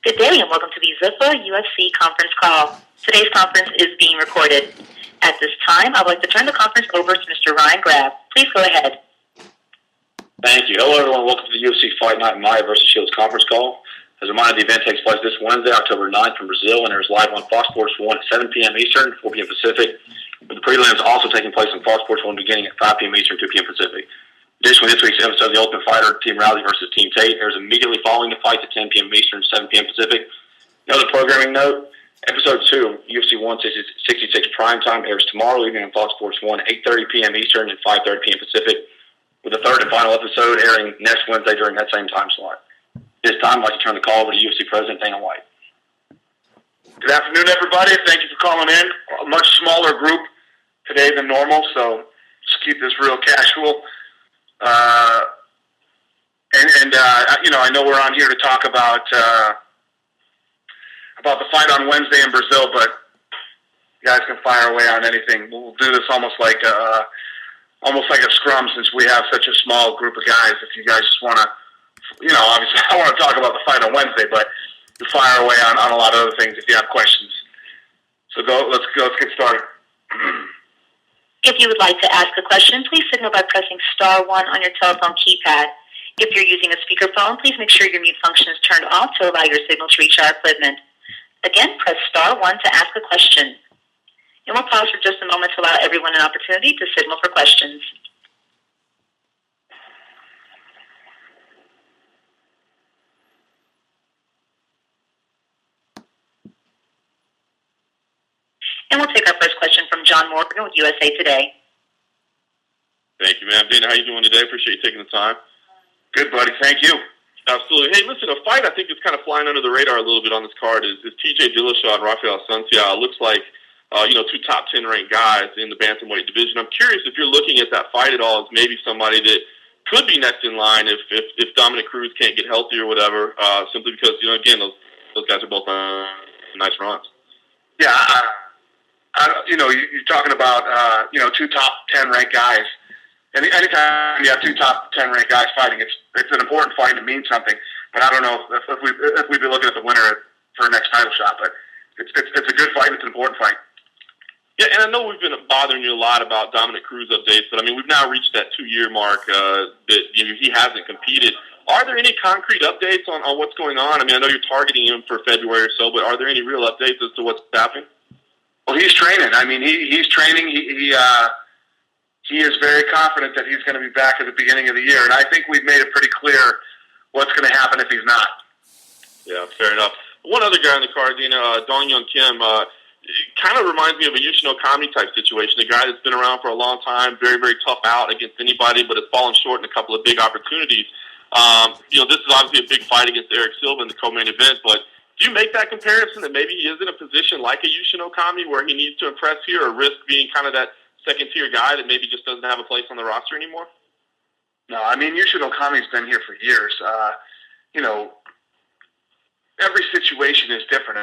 Good day and welcome to the Zuffa UFC conference call. Today's conference is being recorded. At this time, I would like to turn the conference over to Mr. Ryan Graff. Please go ahead. Thank you. Hello, everyone. Welcome to the UFC Fight Night Maya vs. Shields conference call. As a reminder, the event takes place this Wednesday, October 9th from Brazil, and it is live on Fox Sports 1 at 7 p.m. Eastern, 4 p.m. Pacific, with the prelims also taking place on Fox Sports 1 beginning at 5 p.m. Eastern, 2 p.m. Pacific. Additionally, this week's episode of The Ultimate Fighter, Team Rousey versus Team Tate, airs immediately following the fight at 10 p.m. Eastern, 7 p.m. Pacific. Another programming note, Episode 2, UFC 166 Primetime, airs tomorrow evening on Fox Sports 1 at 8:30 p.m. Eastern and 5:30 p.m. Pacific, with the third and final episode airing next Wednesday during that same time slot. This time, I'd like to turn the call over to UFC President Dana White. Good afternoon, everybody. Thank you for calling in. A much smaller group today than normal, so just keep this real casual. I know we're on here to talk about the fight on Wednesday in Brazil, but you guys can fire away on anything. We'll do this almost like a scrum, since we have such a small group of guys. If you guys just want to, obviously I want to talk about the fight on Wednesday, but you fire away on a lot of other things if you have questions. So let's get started. If you would like to ask a question, please signal by pressing *1 on your telephone keypad. If you're using a speakerphone, please make sure your mute function is turned off to allow your signal to reach our equipment. Again, press *1 to ask a question. And we'll pause for just a moment to allow everyone an opportunity to signal for questions. And we'll take our first question from John Morgan with USA Today. Thank you, ma'am. Dana, how you doing today? Appreciate you taking the time. Good, buddy. Thank you. Absolutely. Hey, listen, a fight I think is kind of flying under the radar a little bit on this card is TJ Dillashaw and Rafael Santiago. It looks like, two top 10 ranked guys in the Bantamweight division. I'm curious if you're looking at that fight at all as maybe somebody that could be next in line if Dominic Cruz can't get healthy or whatever, simply because, again, those guys are both on nice runs. Yeah, you're talking about, two top 10 ranked guys. And anytime you have two top 10 ranked guys fighting, it's an important fight and it means something. But I don't know if we'd be looking at the winner for a next title shot. But it's a good fight. It's an important fight. Yeah, and I know we've been bothering you a lot about Dominic Cruz updates, but we've now reached that 2-year mark that he hasn't competed. Are there any concrete updates on what's going on? I know you're targeting him for February or so, but are there any real updates as to what's happening? Well, he's training. He's training. He is very confident that he's going to be back at the beginning of the year, and I think we've made it pretty clear what's going to happen if he's not. Yeah, fair enough. One other guy on the card, Dong Young Kim, kind of reminds me of a Yushino Kami type situation, a guy that's been around for a long time, very, very tough out against anybody, but has fallen short in a couple of big opportunities. This is obviously a big fight against Eric Silva in the co-main event, but do you make that comparison that maybe he is in a position like a Yushino Kami where he needs to impress here or risk being kind of that second-tier guy that maybe just doesn't have a place on the roster anymore? No, Yushino Kami's been here for years. Every situation is different.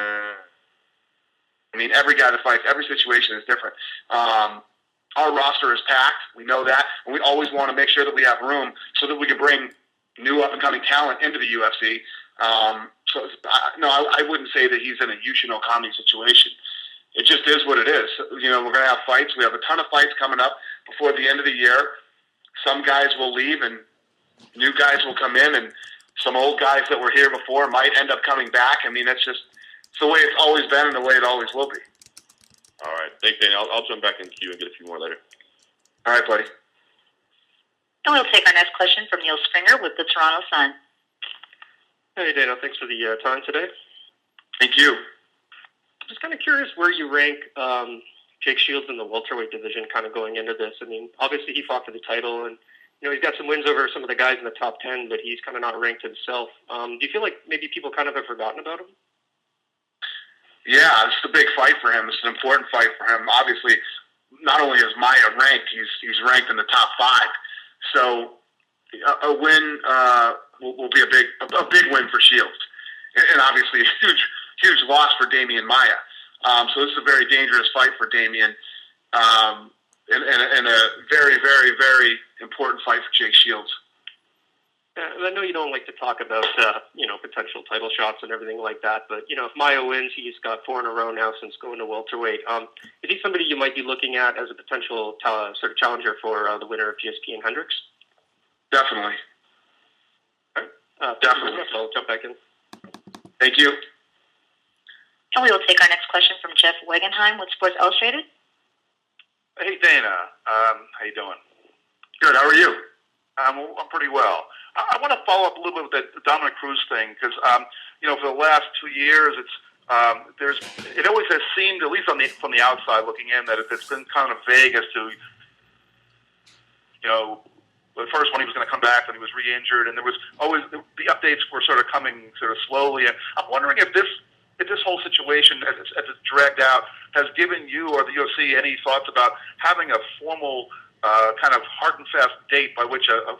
Every guy that fights, every situation is different. Our roster is packed. We know that. And we always want to make sure that we have room so that we can bring new up-and-coming talent into the UFC. I wouldn't say that he's in a Yushino Kami situation. It just is what it is. We're going to have fights. We have a ton of fights coming up before the end of the year. Some guys will leave and new guys will come in, and some old guys that were here before might end up coming back. It's the way it's always been and the way it always will be. All right. Thanks, Danny. I'll jump back in the queue and get a few more later. All right, buddy. And we'll take our next question from Neil Springer with the Toronto Sun. Hey, Dana. Thanks for the time today. Thank you. Just kind of curious where you rank Jake Shields in the welterweight division kind of going into this. Obviously he fought for the title, and he's got some wins over some of the guys in the top 10, but he's kind of not ranked himself. Do you feel like maybe people kind of have forgotten about him? Yeah, it's a big fight for him. It's an important fight for him. Obviously, not only is Maya ranked, he's ranked in the top 5. So a win will be a big win for Shields, and obviously a huge loss for Damian Maya. So this is a very dangerous fight for Damian, and a very, very, very important fight for Jake Shields. I know you don't like to talk about, potential title shots and everything like that, but, if Maia wins, he's got 4 in a row now since going to welterweight. Is he somebody you might be looking at as a potential sort of challenger for the winner of GSP and Hendricks? Definitely. Definitely. I'll jump back in. Thank you. And we will take our next question from Jeff Wegenheim with Sports Illustrated. Hey, Dana. How you doing? Good. How are you? I'm pretty well. I want to follow up a little bit with the Dominic Cruz thing because, for the last 2 years, it always has seemed, at least from the outside looking in, that it's been kind of vague as to, the first one he was going to come back when he was re-injured, and there was always the updates were sort of coming sort of slowly. And I'm wondering if this whole situation, as it's dragged out, has given you or the UFC any thoughts about having a formal kind of hard and fast date by which a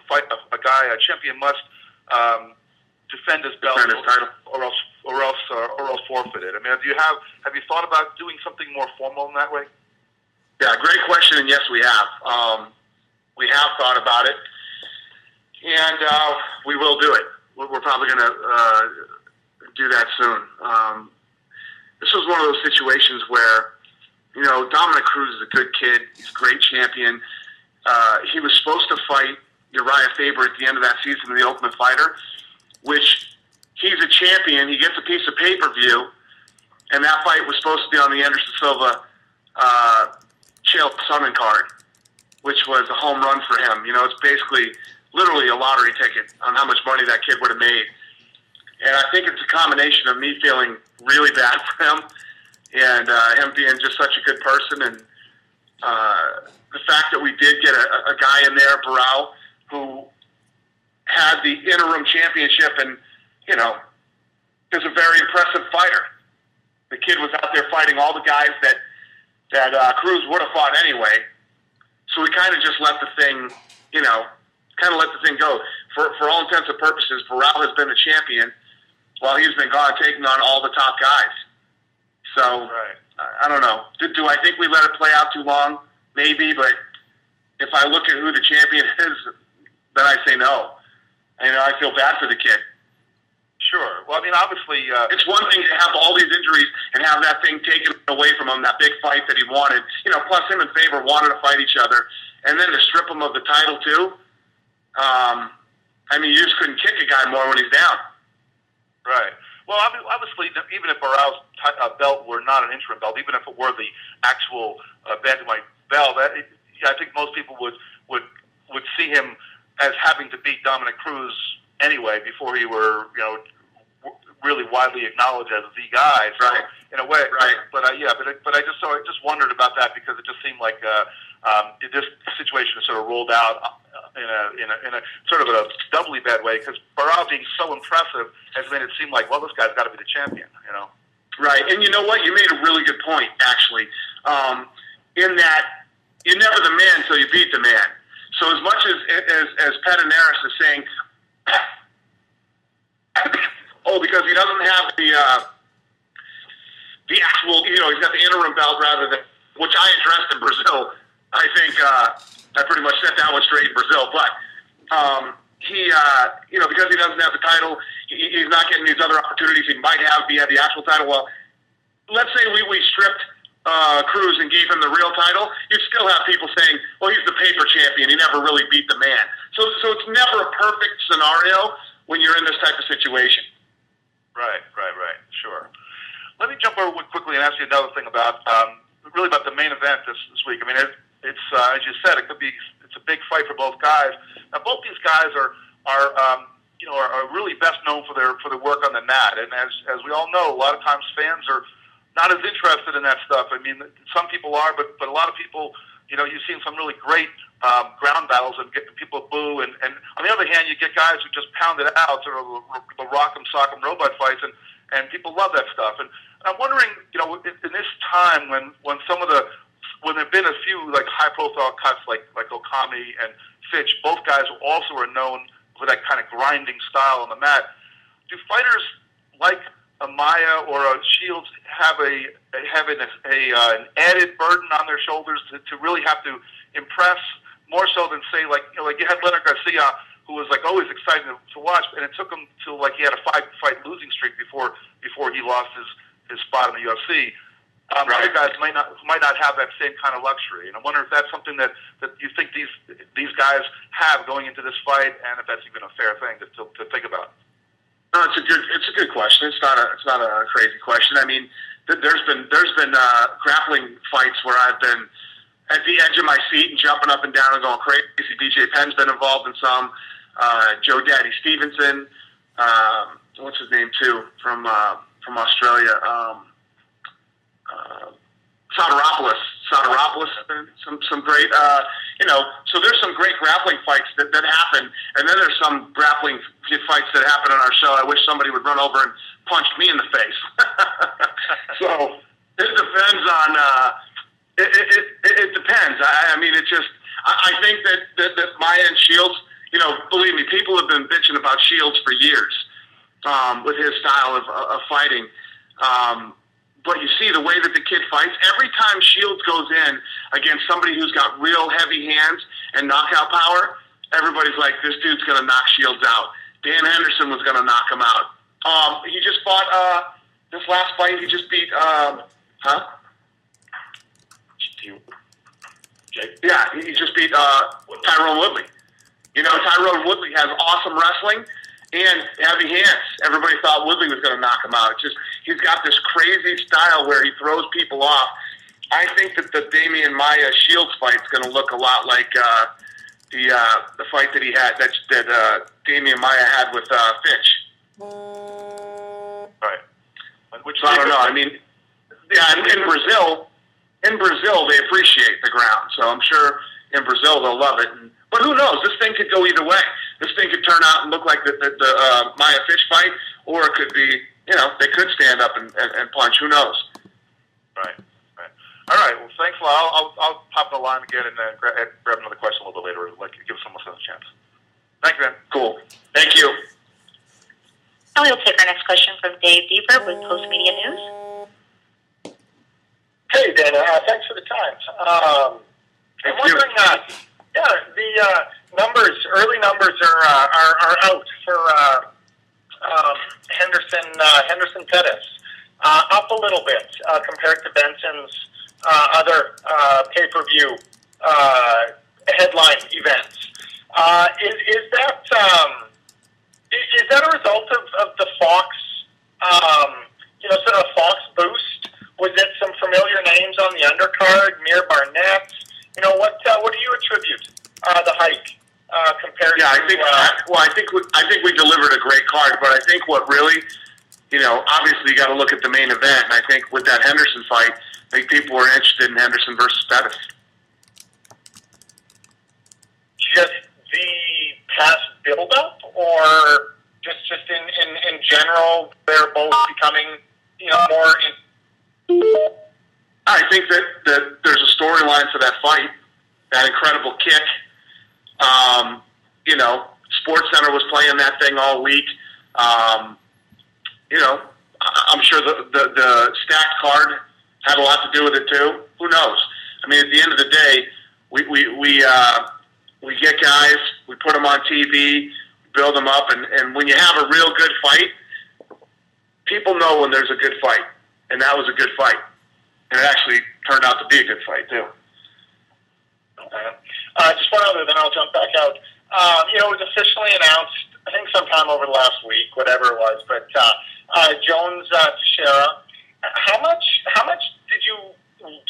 champion must defend his belt, or else forfeit it. I mean, have you thought about doing something more formal in that way? Yeah, great question, and yes, we have. We have thought about it, and we will do it. We're probably going to do that soon. This was one of those situations where, Dominic Cruz is a good kid. He's a great champion. He was supposed to fight Uriah Faber at the end of that season in the Ultimate Fighter, which he's a champion. He gets a piece of pay-per-view, and that fight was supposed to be on the Anderson Silva Chael Sonnen card, which was a home run for him. It's basically literally a lottery ticket on how much money that kid would have made. And I think it's a combination of me feeling really bad for him and him being just such a good person, and the fact that we did get a guy in there, Barao, who had the interim championship and, is a very impressive fighter. The kid was out there fighting all the guys that Cruz would have fought anyway. So we kind of just let the thing, go. For all intents and purposes, Barao has been the champion while he's been gone, taking on all the top guys. So, right. I don't know. Do I think we let it play out too long? Maybe, but if I look at who the champion is, then I say no. I feel bad for the kid. Sure. Well, I mean, obviously... it's one thing to have all these injuries and have that thing taken away from him, that big fight that he wanted. Plus him and Faber wanted to fight each other. And then to strip him of the title, too. You just couldn't kick a guy more when he's down. Right. Well, obviously, even if Barao's belt were not an interim belt, even if it were the actual Bantamweight belt, I think most people would see him as having to beat Dominic Cruz anyway before he were, really widely acknowledged as the guy. So, right. In a way, right. But I just wondered about that because it just seemed like this situation sort of rolled out in a sort of a doubly bad way because Barao being so impressive has made it seem like, well, this guy's got to be the champion, Right, and you know what? You made a really good point, actually, in that you're never the man until you beat the man. So as much as Pedinaris is saying, because he doesn't have the actual, he's got the interim belt rather than, which I addressed in Brazil. I think I pretty much set that one straight in Brazil. But he, because he doesn't have the title, he's not getting these other opportunities he might have via the actual title. Well, let's say we stripped Cruz and gave him the real title. You'd still have people saying, well, he's the paper champion. He never really beat the man. So it's never a perfect scenario when you're in this type of situation. Right. Sure. Let me jump over quickly and ask you another thing about really about the main event this week. I mean, it's as you said, it's a big fight for both guys. Now, both these guys are really best known for their work on the mat, and as we all know, a lot of times fans are not as interested in that stuff. I mean, some people are, but a lot of people, you've seen some really great ground battles and get people boo, and on the other hand, you get guys who just pound it out, sort of the rock'em sock'em robot fights, and people love that stuff. And I'm wondering, in this time when there've been a few like high-profile cuts like Okami and Fitch, both guys also are known for that kind of grinding style on the mat. Do fighters like a Maia or a Shields have an added burden on their shoulders to really have to impress more so than say like you had Leonard Garcia, who was like always exciting to watch, and it took him till like he had a 5-fight losing streak before he lost his spot in the UFC. Right. Other guys might not have that same kind of luxury, and I wonder if that's something that you think these guys have going into this fight, and if that's even a fair thing to think about. No, it's a good question. It's not a crazy question. I mean, there's been grappling fights where I've been at the edge of my seat and jumping up and down and going crazy. BJ Penn's been involved in some. Joe Daddy Stevenson, what's his name too, from Australia. Soteropoulos, some great, so there's some great grappling fights that happen, and then there's some grappling fights that happen on our show. I wish somebody would run over and punch me in the face. So it depends on, it depends. I mean, it just, I think that Maia and Shields, believe me, people have been bitching about Shields for years, with his style of fighting. But you see the way that the kid fights. Every time Shields goes in against somebody who's got real heavy hands and knockout power, everybody's like, this dude's going to knock Shields out. Dan Henderson was going to knock him out. He just fought, this last fight, he just beat, Yeah, he just beat Tyrone Woodley. Tyrone Woodley has awesome wrestling and heavy hands. Everybody thought Woodley was going to knock him out. It's just, he's got this crazy style where he throws people off. I think that the Damian Maia Shields fight is going to look a lot like the fight that he had that Damian Maia had with Fitch. Right. So I don't know. I mean, yeah, in Brazil they appreciate the ground, so I'm sure in Brazil they'll love it. But who knows? This thing could go either way. This thing could turn out and look like the Maia Fitch fight, or it could be, they could stand up and punch. Who knows? Right. All right. Well, thanks a lot. I'll pop the line again and grab another question a little bit later. Like, give someone else a chance. Thank you, man. Cool. Thank you. And we'll take our next question from Dave Deeper with Post Media News. Hey, Dana. Thanks for the time. I'm wondering, the numbers, early numbers are out for Henderson Pettis, up a little bit compared to Benson's other pay-per-view headline events. Is that a result of the Fox, sort of Fox boost? Was it some familiar names on the undercard, Mir Barnett? What do you attribute the hike compared to? I think we delivered a great card, but I think what really, obviously you got to look at the main event. And I think with that Henderson fight, I think people were interested in Henderson versus Pettis. Just the past build-up, or just in general, they're both becoming more. I think that there's a storyline for that fight, that incredible kick. SportsCenter was playing that thing all week. I'm sure the stacked card had a lot to do with it too. Who knows? I mean, at the end of the day, we get guys, we put them on TV, build them up, and when you have a real good fight, people know when there's a good fight, and that was a good fight. And it actually turned out to be a good fight, too. Okay. Just one other, then I'll jump back out. It was officially announced, I think sometime over the last week, whatever it was, but Jones Teixeira. How much did you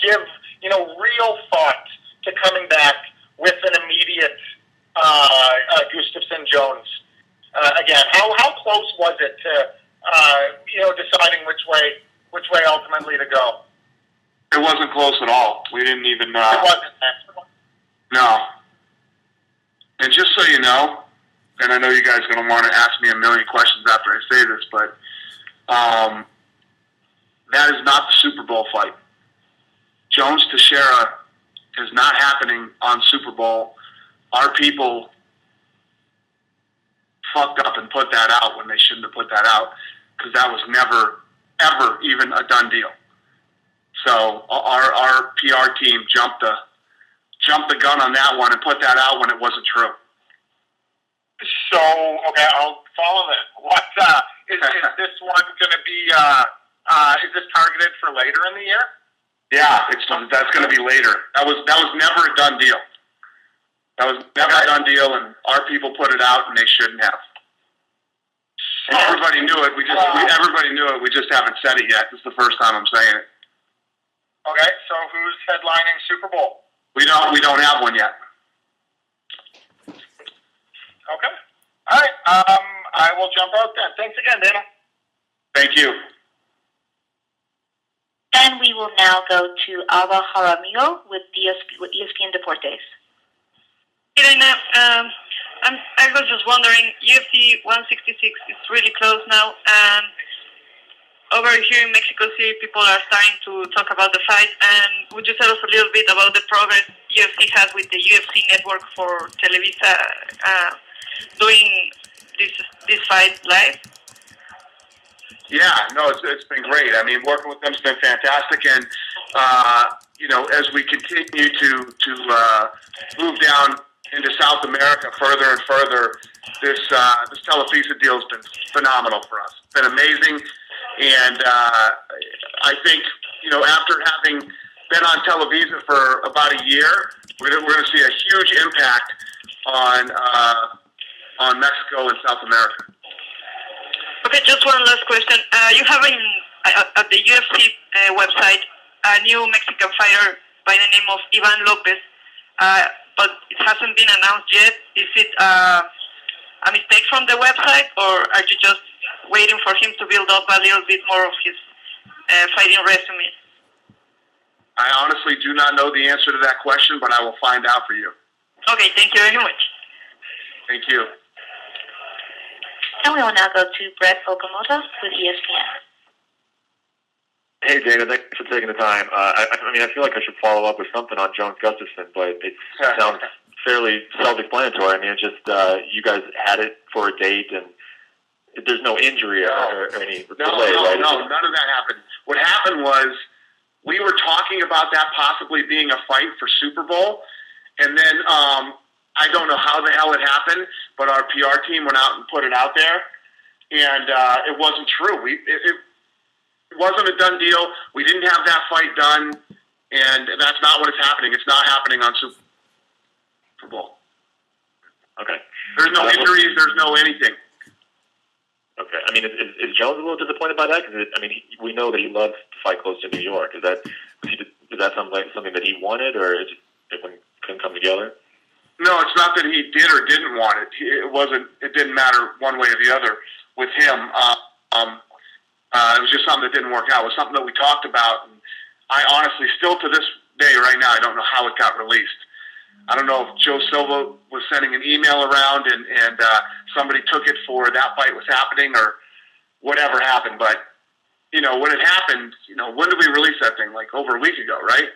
give, real thought to coming back with an immediate Gustafsson Jones? Again, how close was it to deciding which way ultimately to go? It wasn't close at all. We didn't even. It wasn't. No. And just so you know, and I know you guys are going to want to ask me a million questions after I say this, but that is not the Super Bowl fight. Jones Teixeira is not happening on Super Bowl. Our people fucked up and put that out when they shouldn't have put that out, because that was never, ever even a done deal. So our PR team jumped the gun on that one and put that out when it wasn't true. So, okay, I'll follow that. What is this one going to be? Is this targeted for later in the year? Yeah, that's going to be later. That was never a done deal. That was never a done deal, and our people put it out, and they shouldn't have. And everybody knew it. Everybody knew it. We just haven't said it yet. This is the first time I'm saying it. Okay, so who's headlining Super Bowl? We don't have one yet. Okay. All right. I will jump out then. Thanks again, Dana. Thank you. And we will now go to Alba Jaramillo with ESPN Deportes. Hey, Dana. I was just wondering, UFC 166 is really close now, and over here in Mexico City, people are starting to talk about the fight. And would you tell us a little bit about the progress UFC has with the UFC network for Televisa doing this fight live? Yeah, no, it's been great. I mean, working with them has been fantastic, and as we continue to move down into South America further and further, this Televisa deal has been phenomenal for us. It's been amazing, and I think after having been on Televisa for about a year, we're going to see a huge impact on Mexico and South America. Okay, just one last question. You have at the UFC website a new Mexican fighter by the name of Ivan Lopez, but it hasn't been announced yet. Is it a mistake from the website, or are you just waiting for him to build up a little bit more of his fighting resume? I honestly do not know the answer to that question, but I will find out for you. Okay, thank you very much. Thank you. And we will now go to Brett Okamoto with ESPN. Hey, Dana, thanks for taking the time. I feel like I should follow up with something on Jones Gustafsson, but it sounds fairly self-explanatory. I mean, it's just you guys had it for a date, and there's no injury or any delay, right? No, none of that happened. What happened was we were talking about that possibly being a fight for Super Bowl, and then I don't know how the hell it happened, but our PR team went out and put it out there, and it wasn't true. It wasn't a done deal. We didn't have that fight done, and that's not what is happening. It's not happening on Super Bowl. Okay. There's no injuries. There's no anything. Okay. I mean, is Jones a little disappointed by that? Because we know that he loves to fight close to New York. Is that something that he wanted, or it couldn't come together? No, it's not that he did or didn't want it. It didn't matter one way or the other with him. It was just something that didn't work out. It was something that we talked about. And I honestly, still to this day right now, I don't know how it got released. I don't know if Joe Silva was sending an email around and somebody took it for that fight was happening or whatever happened. But, when it happened, when did we release that thing? Like over a week ago, right?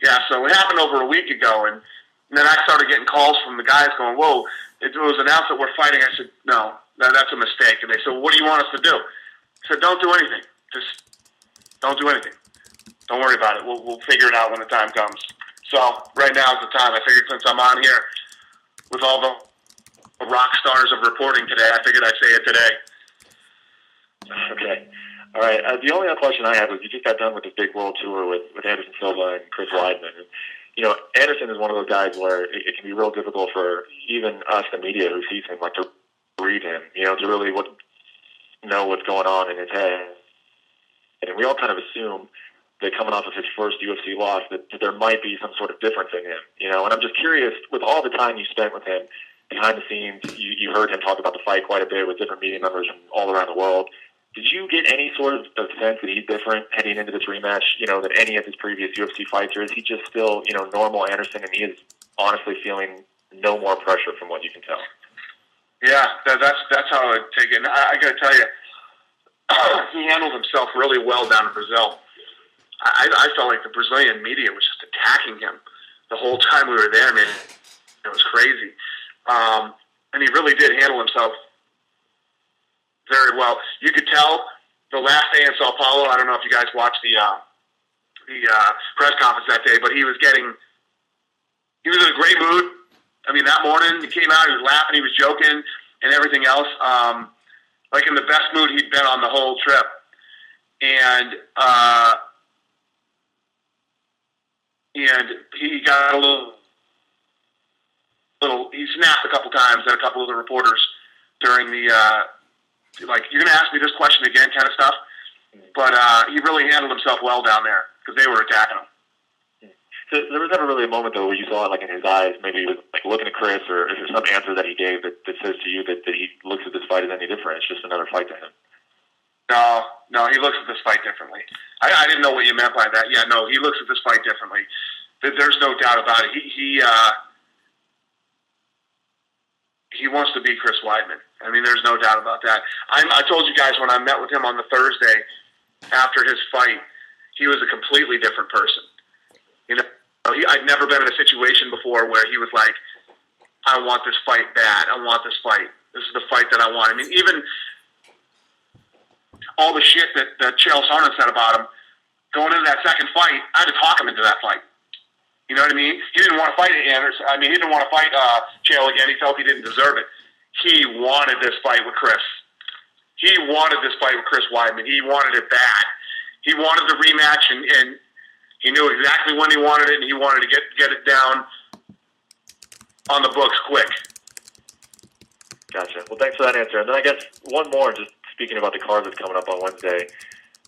Yeah, so it happened over a week ago. And then I started getting calls from the guys going, whoa, it was announced that we're fighting. I said, no, that's a mistake. And they said, what do you want us to do? I said, don't do anything. Just don't do anything. Don't worry about it. We'll figure it out when the time comes. So right now is the time. I figured since I'm on here with all the rock stars of reporting today, I figured I'd say it today. Okay. All right. The only other question I had was you just got done with this big world tour with Anderson Silva and Chris Weidman. And, Anderson is one of those guys where it can be real difficult for even us, the media, who sees him, to read him, to really know what's going on in his head. And we all kind of assume that coming off of his first UFC loss that there might be some sort of difference in him, and I'm just curious, with all the time you spent with him behind the scenes, you heard him talk about the fight quite a bit with different media members from all around the world. Did you get any sort of sense that he's different heading into this rematch, than any of his previous UFC fights, or is he just still, normal Anderson, and he is honestly feeling no more pressure from what you can tell? Yeah, that's how I would take it. And I got to tell you, he handled himself really well down in Brazil. I felt like the Brazilian media was just attacking him the whole time we were there. Man, it was crazy. And he really did handle himself very well. You could tell the last day in Sao Paulo. I don't know if you guys watched the press conference that day, but he was in a great mood. I mean, that morning he came out, he was laughing, he was joking. and everything else. Like in the best mood he'd been on the whole trip. And he got a little, he snapped a couple times at a couple of the reporters during the, like, you're going to ask me this question again kind of stuff. But he really handled himself well down there because they were attacking him. So there was never really a moment, though, where you saw it, like, in his eyes, maybe he was, like, looking at Chris, or is there some answer that he gave that says to you that he looks at this fight as any different? It's just another fight to him. No, he looks at this fight differently. I didn't know what you meant by that. Yeah, no, he looks at this fight differently. There's no doubt about it. He wants to be Chris Weidman. I mean, there's no doubt about that. I told you guys when I met with him on the Thursday after his fight, he was a completely different person. You know, I'd never been in a situation before where he was like, I want this fight bad. I want this fight. This is the fight that I want. I mean, even all the shit that Chael Sonnen said about him going into that second fight, I had to talk him into that fight. You know what I mean? He didn't want to fight Anderson. I mean, he didn't want to fight Chael again. He felt he didn't deserve it. He wanted this fight with Chris. He wanted this fight with Chris Weidman. He wanted it bad. He wanted the rematch, and he knew exactly when he wanted it, and he wanted to get it down on the books quick. Gotcha. Well, thanks for that answer. And then I guess one more, just speaking about the card that's coming up on Wednesday.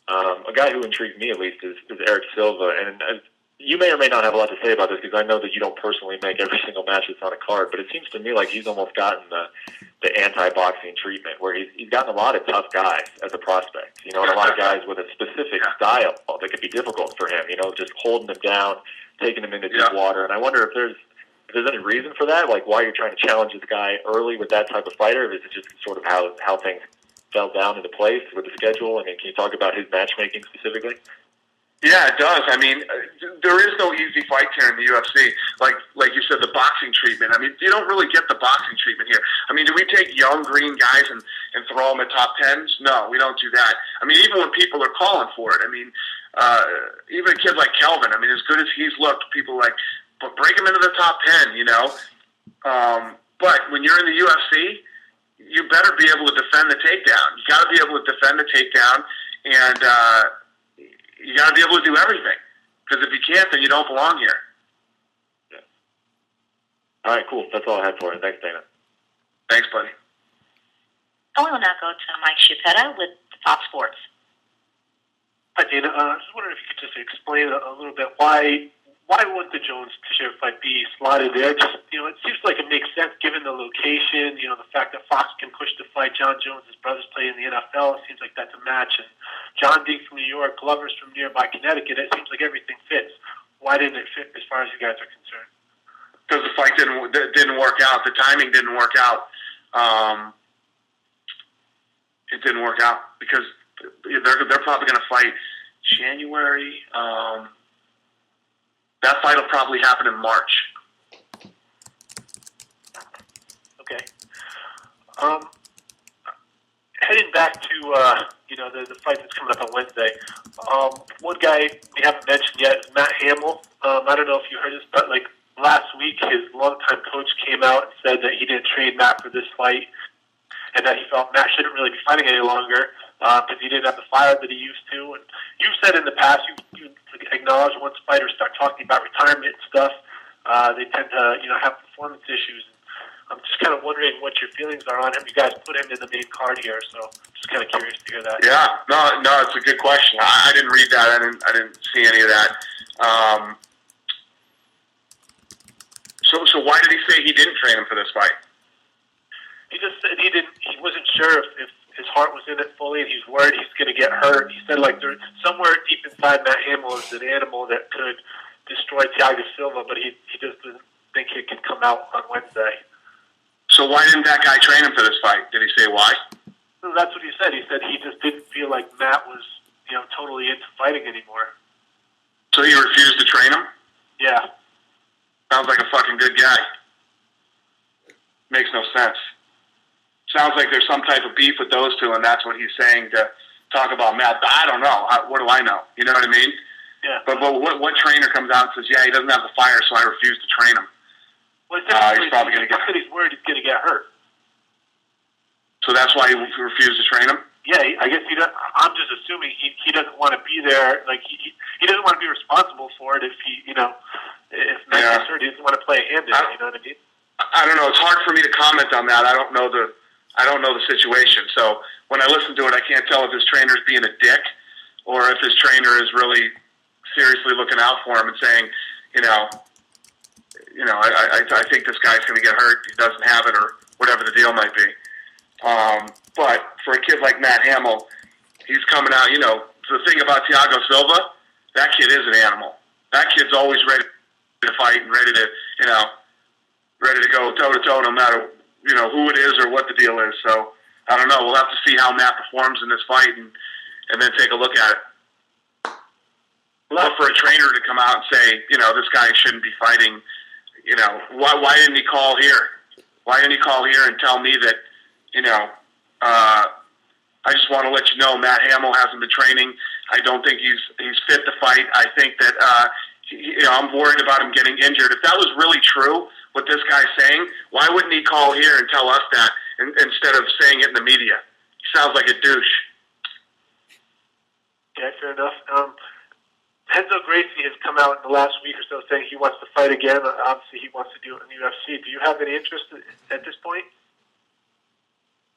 A guy who intrigues me, at least, is Eric Silva. And you may or may not have a lot to say about this because I know that you don't personally make every single match that's on a card, but it seems to me like he's almost gotten the anti-boxing treatment where he's gotten a lot of tough guys as a prospect, you know, and a lot of guys with a specific style that could be difficult for him, you know, just holding him down, taking him into deep water. And I wonder if there's any reason for that, like why you're trying to challenge this guy early with that type of fighter, or is it just sort of how things fell down into place with the schedule? I mean, can you talk about his matchmaking specifically? Yeah, it does. I mean, there is no easy fights here in the UFC. Like you said, the boxing treatment. I mean, you don't really get the boxing treatment here. I mean, do we take young, green guys and throw them at top tens? No, we don't do that. I mean, even when people are calling for it, I mean, even a kid like Kelvin, I mean, as good as he's looked, people are like, but break him into the top 10, you know? But when you're in the UFC, you better be able to defend the takedown. You got to be able to defend the takedown, and you got to be able to do everything. Because if you can't, then you don't belong here. Yeah. All right, cool. That's all I had for you. Thanks, Dana. Thanks, buddy. I will now go to Mike Chiappetta with Fox Sports. Hi, Dana. I was just wondering if you could just explain a little bit why would the Jones-Teixeira fight be slotted there? Just, you know, it seems like it makes sense given the location, you know, the fact that Fox can push the fight. John Jones' brothers play in the NFL. It seems like that's a match. And John Dean from New York, Glover's from nearby Connecticut. It seems like everything fits. Why didn't it fit as far as you guys are concerned? Because the fight didn't work out. The timing didn't work out. It didn't work out because they're probably going to fight January. That fight will probably happen in March. Okay. Heading back to the fight that's coming up on Wednesday. One guy we haven't mentioned yet is Matt Hamill. I don't know if you heard this, but like last week, his longtime coach came out and said that he didn't train Matt for this fight, and that he felt Matt shouldn't really be fighting any longer because he didn't have the fire that he used to. And you've said in the past, you acknowledge once fighters start talking about retirement and stuff, they tend to have performance issues. I'm just kind of wondering what your feelings are on him. You guys put him in the main card here, so just kind of curious to hear that. Yeah, no, it's a good question. I didn't read that. I didn't see any of that. So why did he say he didn't train him for this fight? He just said he wasn't sure if his heart was in it fully, and he's worried he's going to get hurt. He said like there's somewhere deep inside Matt Hamill is an animal that could destroy Thiago Silva, but he just doesn't think it can come out on Wednesday. So why didn't that guy train him for this fight? Did he say why? So that's what he said. He said he just didn't feel like Matt was, totally into fighting anymore. So he refused to train him? Yeah. Sounds like a fucking good guy. Makes no sense. Sounds like there's some type of beef with those two, and that's what he's saying to talk about Matt. But I don't know. What do I know? You know what I mean? Yeah. But what trainer comes out and says, yeah, he doesn't have the fire, so I refuse to train him? Well, he's probably going to get hurt. He's worried he's going to get hurt. So that's why he refused to train him? Yeah, I guess he doesn't. I'm just assuming he doesn't want to be there. Like he doesn't want to be responsible for it if if Matt gets hurt, he doesn't want to play a hand in it. You know what I mean? I don't know. It's hard for me to comment on that. I don't know the situation. So when I listen to it, I can't tell if his trainer's being a dick or if his trainer is really seriously looking out for him and saying, I think this guy's going to get hurt. He doesn't have it, or whatever the deal might be. But for a kid like Matt Hamill, he's coming out. The thing about Thiago Silva, that kid is an animal. That kid's always ready to fight and ready to go toe to toe, no matter who it is or what the deal is. So I don't know. We'll have to see how Matt performs in this fight and then take a look at it. But for a trainer to come out and say, this guy shouldn't be fighting, why didn't he call here? Why didn't he call here and tell me that, I just want to let you know Matt Hamill hasn't been training. I don't think he's fit to fight. I think that I'm worried about him getting injured. If that was really true, what this guy's saying, why wouldn't he call here and tell us that instead of saying it in the media? He sounds like a douche. Yeah, fair enough. Renzo Gracie has come out in the last week or so saying he wants to fight again. Obviously, he wants to do it in the UFC. Do you have any interest at this point?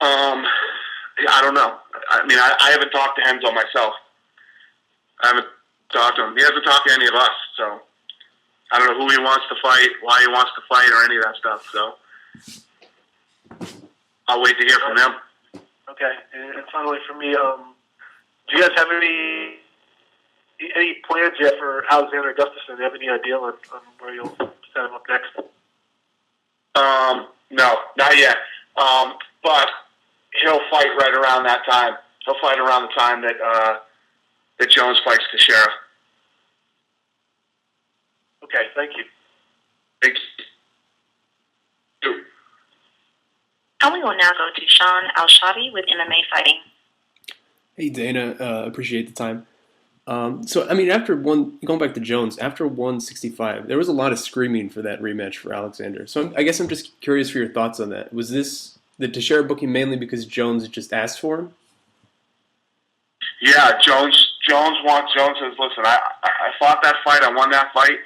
I don't know. I mean, I haven't talked to Renzo myself. I haven't talked to him. He hasn't talked to any of us, so I don't know who he wants to fight, why he wants to fight, or any of that stuff. So I'll wait to hear from them. Okay, and finally for me, do you guys have any plans yet for Alexander Gustafsson? Do you have any idea on where you'll set him up next? No, not yet. But he'll fight right around that time. He'll fight around the time that Jones fights Teixeira. Okay, thank you. Thank you. And we will now go to Sean Al-Shadi with MMA Fighting. Hey, Dana. Appreciate the time. Going back to Jones, after 165, there was a lot of screaming for that rematch for Alexander. So I guess I'm just curious for your thoughts on that. Was this the Teixeira booking mainly because Jones just asked for him? Yeah, Jones says, listen, I fought that fight. I won that fight.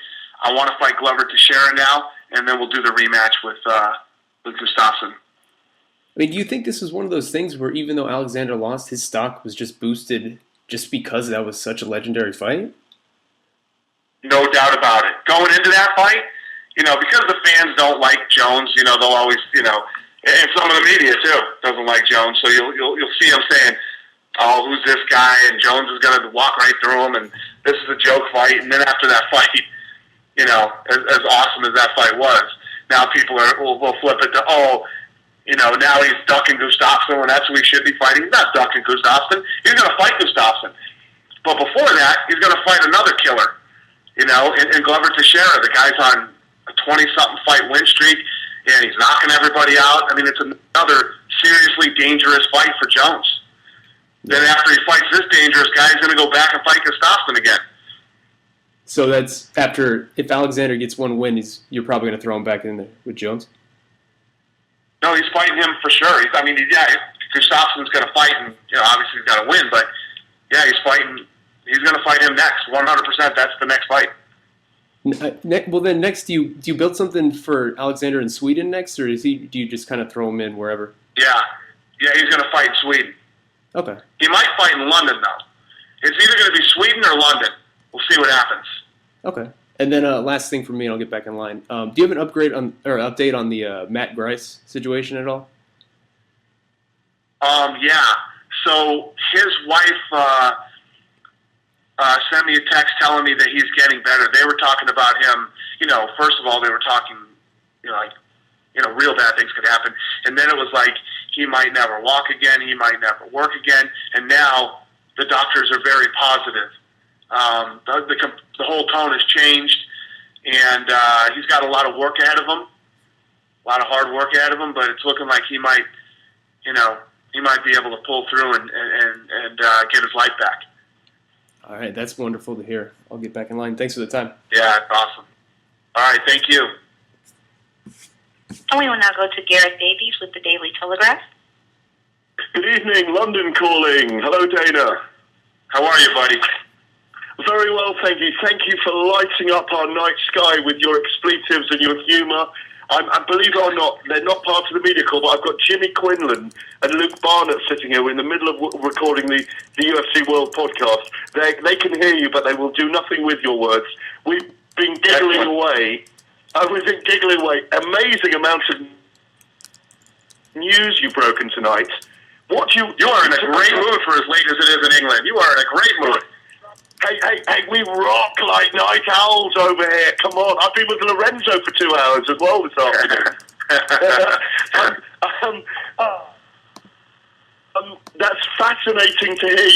I want to fight Glover Teixeira now, and then we'll do the rematch with Gustafsson. I mean, do you think this was one of those things where even though Alexander lost, his stock was just boosted just because that was such a legendary fight? No doubt about it. Going into that fight, because the fans don't like Jones, they'll always, and some of the media too doesn't like Jones. So you'll see them saying, "Oh, who's this guy?" And Jones is going to walk right through him, and this is a joke fight. And then after that fight, as awesome as that fight was, now people will flip it to, now he's ducking Gustafsson, and that's who he should be fighting. He's not ducking Gustafsson. He's going to fight Gustafsson. But before that, he's going to fight another killer, in Glover Teixeira. The guy's on a 20-something fight win streak, and he's knocking everybody out. I mean, it's another seriously dangerous fight for Jones. Then after he fights this dangerous guy, he's going to go back and fight Gustafsson again. So that's if Alexander gets one win, you're probably going to throw him back in there with Jones? No, he's fighting him for sure. Gustafsson's going to fight, and obviously he's got to win. But yeah, he's fighting. He's going to fight him next. 100%. That's the next fight. Well, then next, do you build something for Alexander in Sweden next, or do you just kind of throw him in wherever? Yeah, he's going to fight in Sweden. Okay. He might fight in London though. It's either going to be Sweden or London. We'll see what happens. Okay. And then last thing for me, and I'll get back in line. Do you have an update on the Matt Grice situation at all? Yeah. So his wife sent me a text telling me that he's getting better. They were talking about him. First of all, they were talking, real bad things could happen. And then it was like he might never walk again. He might never work again. And now the doctors are very positive. The whole tone has changed, and he's got a lot of work ahead of him, a lot of hard work ahead of him. But it's looking like he might be able to pull through and get his life back. All right, that's wonderful to hear. I'll get back in line. Thanks for the time. Yeah, it's awesome. All right, thank you. And we will now go to Gareth Davies with the Daily Telegraph. Good evening, London calling. Hello, Dana. How are you, buddy? Very well, thank you. Thank you for lighting up our night sky with your expletives and your humour. I believe it or not, they're not part of the media call, but I've got Jimmy Quinlan and Luke Barnett sitting here. We're in the middle of recording the UFC World podcast. They can hear you, but they will do nothing with your words. We've been giggling away. We've been giggling away. Amazing amounts of news you've broken tonight. You are in a great mood for as late as it is in England. You are in a great mood. Hey, we rock like night owls over here. Come on. I've been with Lorenzo for 2 hours as well this afternoon. That's fascinating to hear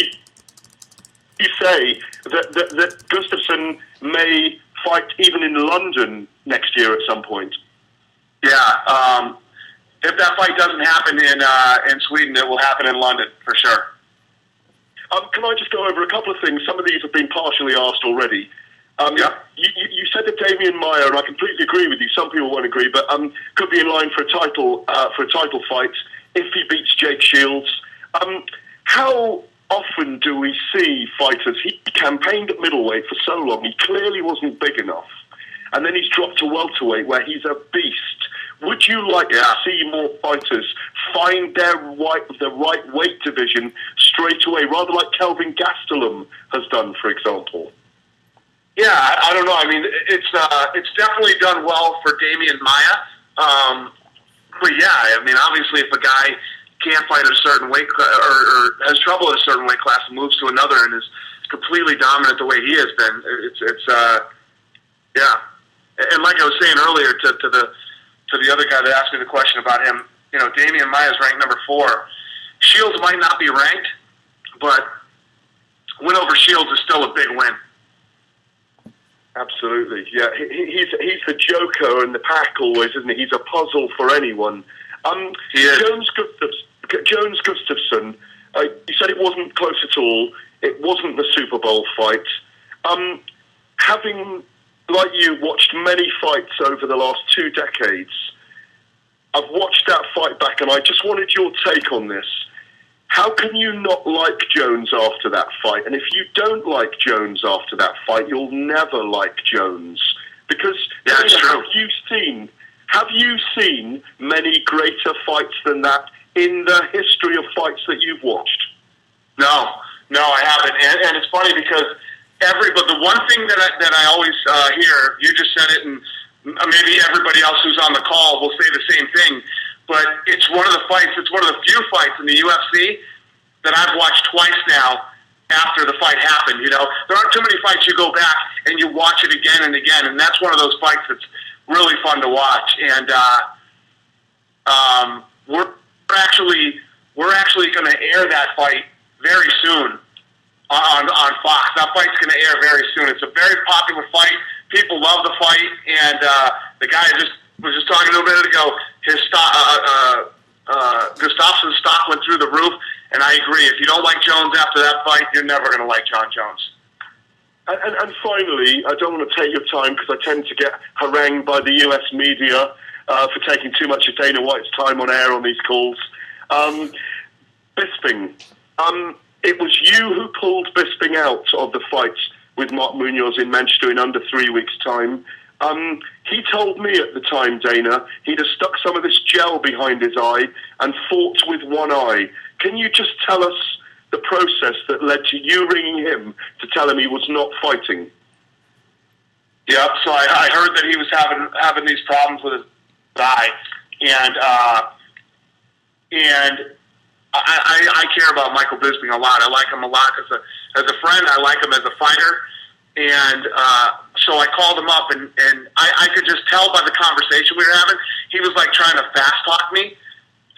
you say that Gustafsson may fight even in London next year at some point. Yeah. If that fight doesn't happen in Sweden, it will happen in London for sure. Can I just go over a couple of things? Some of these have been partially asked already. You said that Damian Maia, and I completely agree with you. Some people won't agree, but could be in line for a title fight if he beats Jake Shields. How often do we see fighters? He campaigned at middleweight for so long. He clearly wasn't big enough, and then he's dropped to welterweight, where he's a beast. Would you like to see more fighters find the right weight division straight away, rather like Kelvin Gastelum has done, for example? Yeah, I don't know. I mean, it's definitely done well for Damian Maia. But yeah, I mean, obviously, if a guy can't fight at a certain weight or has trouble at a certain weight class and moves to another and is completely dominant the way he has been, yeah. And like I was saying earlier to the other guy that asked me the question about him, you know, Damian Maia is ranked number 4. Shields might not be ranked, but win over Shields is still a big win. Absolutely, yeah. He's the joker in the pack always, isn't he? He's a puzzle for anyone. He is. Jones Gustafsson, you said it wasn't close at all. It wasn't the Super Bowl fight. Having, like you, watched many fights over the last 2 decades, I've watched that fight back, and I just wanted your take on this. How can you not like Jones after that fight? And if you don't like Jones after that fight, you'll never like Jones. Because have you seen many greater fights than that in the history of fights that you've watched? No, I haven't. And it's funny because but the one thing that I always hear, you just said it, and maybe everybody else who's on the call will say the same thing, but it's one of the few fights in the UFC that I've watched twice now after the fight happened. You know, there aren't too many fights you go back and you watch it again and again, and that's one of those fights that's really fun to watch. And we're actually going to air that fight very soon on Fox. That fight's going to air very soon. It's a very popular fight. People love the fight, and the guy was just talking a little minute ago. His Gustafsson's stock went through the roof, and I agree. If you don't like Jones after that fight, you're never going to like John Jones. And finally, I don't want to take your time because I tend to get harangued by the US media for taking too much of Dana White's time on air on these calls. Bisping. It was you who pulled Bisping out of the fight with Mark Munoz in Manchester in under 3 weeks' time. He told me at the time, Dana, he'd have stuck some of this gel behind his eye and fought with one eye. Can you just tell us the process that led to you ringing him to tell him he was not fighting? Yeah, so I heard that he was having these problems with his eye, and I care about Michael Bisping a lot. I like him a lot as a friend. I like him as a fighter. And so I called him up, and I could just tell by the conversation we were having, he was like trying to fast talk me.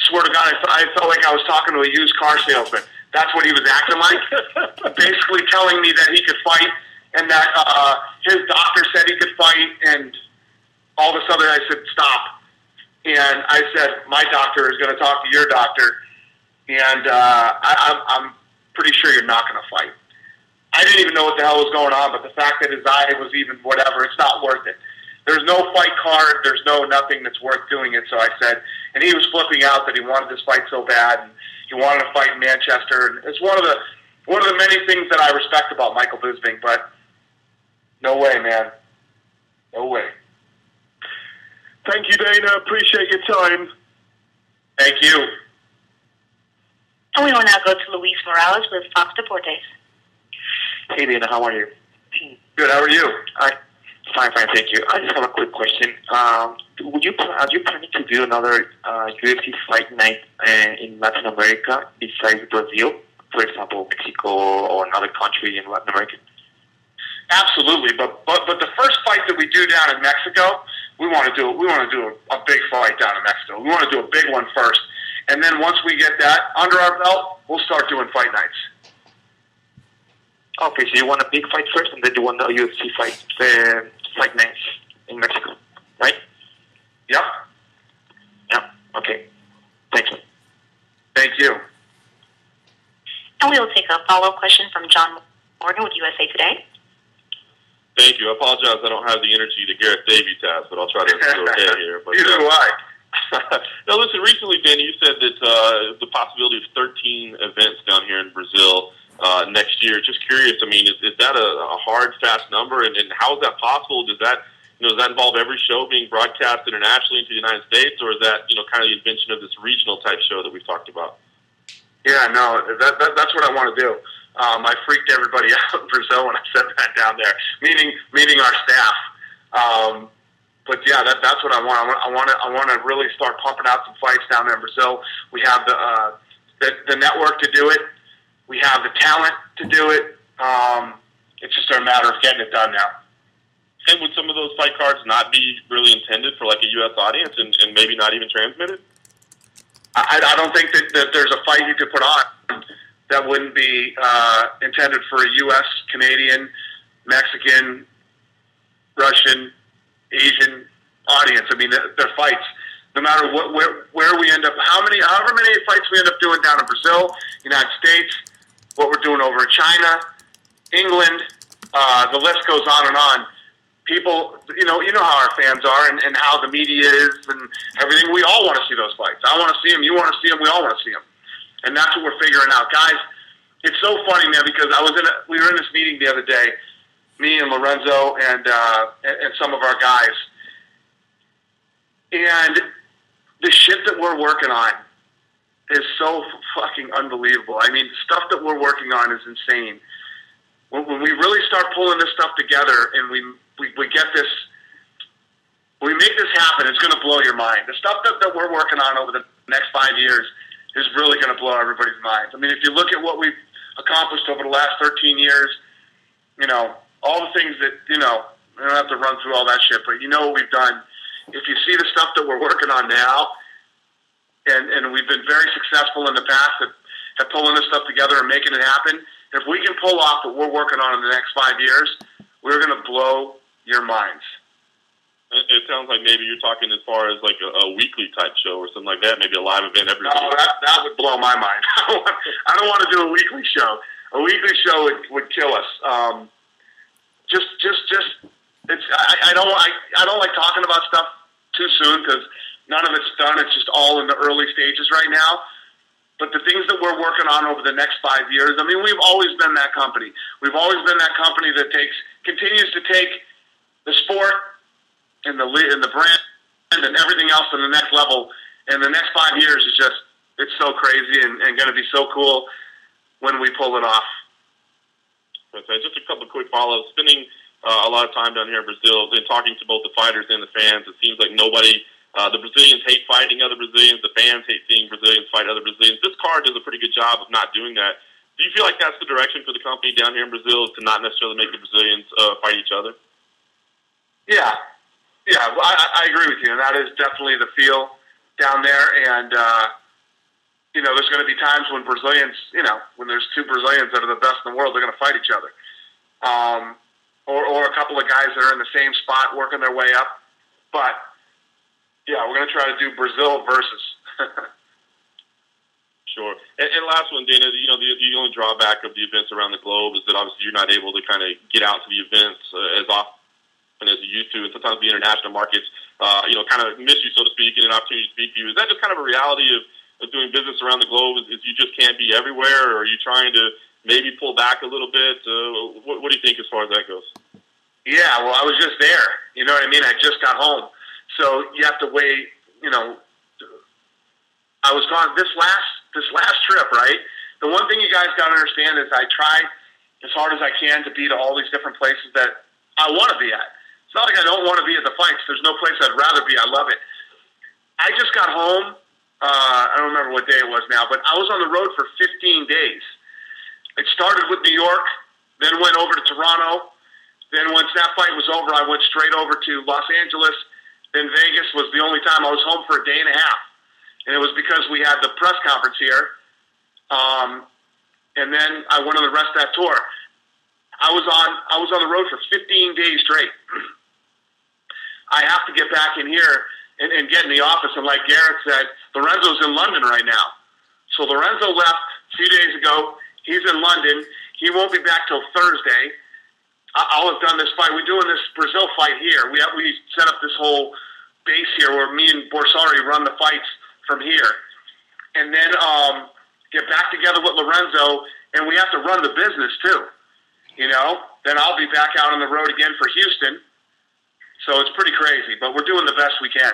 Swear to God, I felt like I was talking to a used car salesman. That's what he was acting like. Basically telling me that he could fight, and that his doctor said he could fight, and all of a sudden I said, stop. And I said, my doctor is going to talk to your doctor, and I'm pretty sure you're not going to fight. I didn't even know what the hell was going on, but the fact that his eye was even whatever, it's not worth it. there's no fight card, there's no nothing that's worth doing it. So I said, and he was flipping out that he wanted this fight so bad, and he wanted to fight in Manchester. And it's one of the many things that I respect about Michael Bisping, but no way, man. No way. Thank you, Dana. Appreciate your time. Thank you. And we will now go to Luis Morales with Fox Deportes. Hey, Dana, how are you? Good, how are you? Fine, thank you. I just have a quick question. Are you planning to do another UFC Fight Night in Latin America besides Brazil? For example, Mexico or another country in Latin America? Absolutely, but the first fight that we do down in Mexico, we want to do a big fight down in Mexico. We want to do a big one first, and then once we get that under our belt, we'll start doing fight nights. Okay, so you want a big fight first, and then you want a UFC fight nights in Mexico, right? Yep. Yep. Okay. Thank you. Thank you. And we will take a follow-up question from John Morgan with USA Today. Thank you. I apologize. I don't have the energy to Gareth Davies has, but I'll try to do okay here. But, Neither do I. Now, listen, recently, Danny, you said that the possibility of 13 events down here in Brazil next year. Just curious, I mean, is that a hard, fast number? And how is that possible? Does that involve every show being broadcast internationally into the United States, or is that, kind of the invention of this regional type show that we've talked about? Yeah, no, that's what I want to do. I freaked everybody out in Brazil when I said that down there, meaning our staff. But yeah, that's what I want. I want to really start pumping out some fights down there in Brazil. We have the network to do it. We have the talent to do it. It's just a matter of getting it done now. And would some of those fight cards not be really intended for like a U.S. audience and maybe not even transmitted? I don't think that there's a fight you could put on that wouldn't be intended for a U.S., Canadian, Mexican, Russian, Asian audience. I mean, they're fights. No matter where we end up, however many fights we end up doing down in Brazil, United States, what we're doing over in China, England, the list goes on and on. People, you know how our fans are and how the media is and everything. We all want to see those fights. I want to see them. You want to see them. We all want to see them. And that's what we're figuring out. Guys, it's so funny, man, because we were in this meeting the other day, me and Lorenzo and some of our guys. And the shit that we're working on is so fucking unbelievable. I mean, the stuff that we're working on is insane. When we really start pulling this stuff together and we get this, when we make this happen, it's going to blow your mind. The stuff that we're working on over the next 5 years is really going to blow everybody's minds. I mean, if you look at what we've accomplished over the last 13 years, all the things that, I don't have to run through all that shit, but what we've done. If you see the stuff that we're working on now, and we've been very successful in the past at pulling this stuff together and making it happen, if we can pull off what we're working on in the next 5 years, we're going to blow your minds. It sounds like maybe you're talking as far as like a weekly type show or something like that, maybe a live event every week. No, that would blow my mind. I don't want to do a weekly show. A weekly show would kill us. I don't like talking about stuff too soon because none of it's done. It's just all in the early stages right now. But the things that we're working on over the next 5 years, I mean, we've always been that company. We've always been that company that continues to take the sport and the brand and everything else to the next level. And the next 5 years is it's so crazy and going to be so cool when we pull it off. Okay, just a couple of quick follow-ups. Spending a lot of time down here in Brazil and talking to both the fighters and the fans, it seems like nobody... the Brazilians hate fighting other Brazilians. The fans hate seeing Brazilians fight other Brazilians. This card does a pretty good job of not doing that. Do you feel like that's the direction for the company down here in Brazil, is to not necessarily make the Brazilians fight each other? Yeah. Well, I agree with you, and that is definitely the feel down there. And there's going to be times when Brazilians, when there's two Brazilians that are the best in the world, they're going to fight each other, or a couple of guys that are in the same spot working their way up, but. Yeah, we're going to try to do Brazil versus. Sure. And last one, Dana, the only drawback of the events around the globe is that obviously you're not able to kind of get out to the events as often as you used to, and sometimes the international markets, kind of miss you, so to speak, and an opportunity to speak to you. Is that just kind of a reality of doing business around the globe? Is you just can't be everywhere, or are you trying to maybe pull back a little bit? What do you think as far as that goes? Yeah, well, I was just there. You know what I mean? I just got home. So you have to wait, I was gone this last trip, right? The one thing you guys got to understand is I try as hard as I can to be to all these different places that I want to be at. It's not like I don't want to be at the fights. There's no place I'd rather be. I love it. I just got home. I don't remember what day it was now, but I was on the road for 15 days. It started with New York, then went over to Toronto. Then once that fight was over, I went straight over to Los Angeles. Then Vegas was the only time I was home for a day and a half. And it was because we had the press conference here. And then I went on the rest of that tour. I was on the road for 15 days straight. I have to get back in here and get in the office. And like Garrett said, Lorenzo's in London right now. So Lorenzo left a few days ago. He's in London. He won't be back till Thursday. I'll have done this fight. We're doing this Brazil fight here. We set up this whole base here where me and Borsari run the fights from here. And then get back together with Lorenzo, and we have to run the business too. Then I'll be back out on the road again for Houston. So it's pretty crazy, but we're doing the best we can.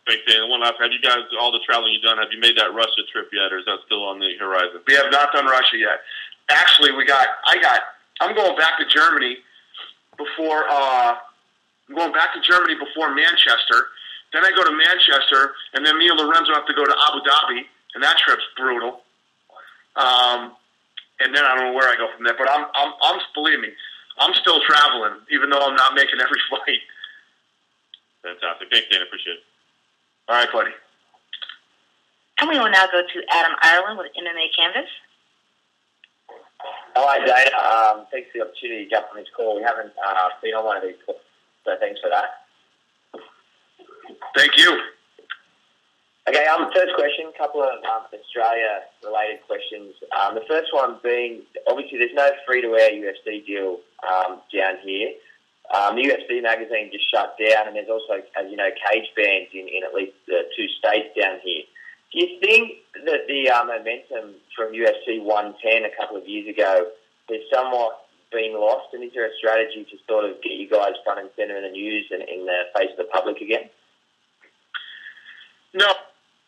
Thanks, Dan. One last, have you guys, all the traveling you've done, have you made that Russia trip yet, or is that still on the horizon? We have not done Russia yet. Actually, I'm going back to Germany before Manchester. Then I go to Manchester, and then me and Lorenzo have to go to Abu Dhabi, and that trip's brutal. And then I don't know where I go from there. But I'm believe me, I'm still traveling, even though I'm not making every flight. Fantastic. Thanks, Dan. Appreciate it. All right, buddy. And we will now go to Adam Ireland with MMA Canvas. Hi, Dana. Thanks for the opportunity to jump on this call. We haven't been on one of these calls, so thanks for that. Thank you. Okay, first question, a couple of Australia-related questions. The first one being, obviously there's no free-to-air UFC deal down here. The UFC magazine just shut down, and there's also, as you know, cage bans in at least 2 states down here. Do you think that the momentum from UFC 110 a couple of years ago has somewhat been lost, and is there a strategy to sort of get you guys front and centre in the news and in the face of the public again? No.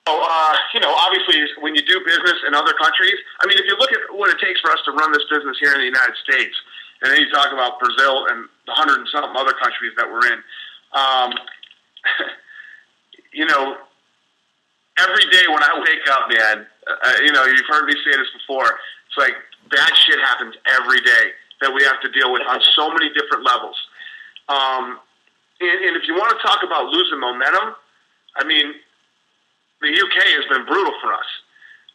Obviously, when you do business in other countries, I mean, if you look at what it takes for us to run this business here in the United States, and then you talk about Brazil and the 100 and something other countries that we're in, every day when I wake up, man, you've heard me say this before, it's like bad shit happens every day that we have to deal with on so many different levels. And if you want to talk about losing momentum, I mean, the UK has been brutal for us.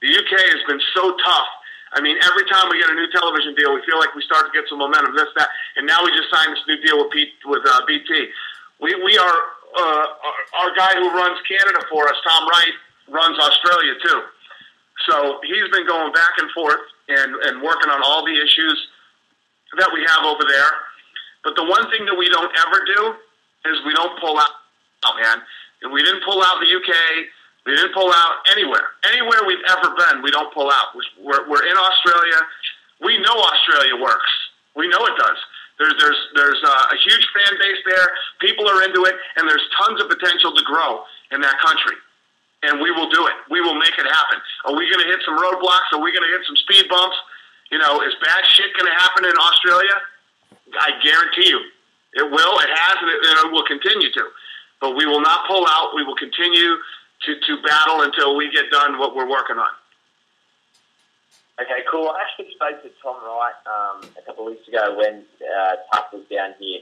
The UK has been so tough. I mean, every time we get a new television deal, we feel like we start to get some momentum, this, that. And now we just signed this new deal with BT. We are, our guy who runs Canada for us, Tom Wright, runs Australia too. So he's been going back and forth and working on all the issues that we have over there. But the one thing that we don't ever do is we don't pull out, man. And we didn't pull out the UK. We didn't pull out anywhere. Anywhere we've ever been, we don't pull out. We're in Australia. We know Australia works. We know it does. There's a huge fan base there. People are into it, and there's tons of potential to grow in that country. And we will do it. We will make it happen. Are we going to hit some roadblocks? Are we going to hit some speed bumps? Is bad shit going to happen in Australia? I guarantee you. It will. It has, and it will continue to. But we will not pull out. We will continue to battle until we get done what we're working on. Okay, cool. I actually spoke to Tom Wright a couple of weeks ago when Tuck was down here.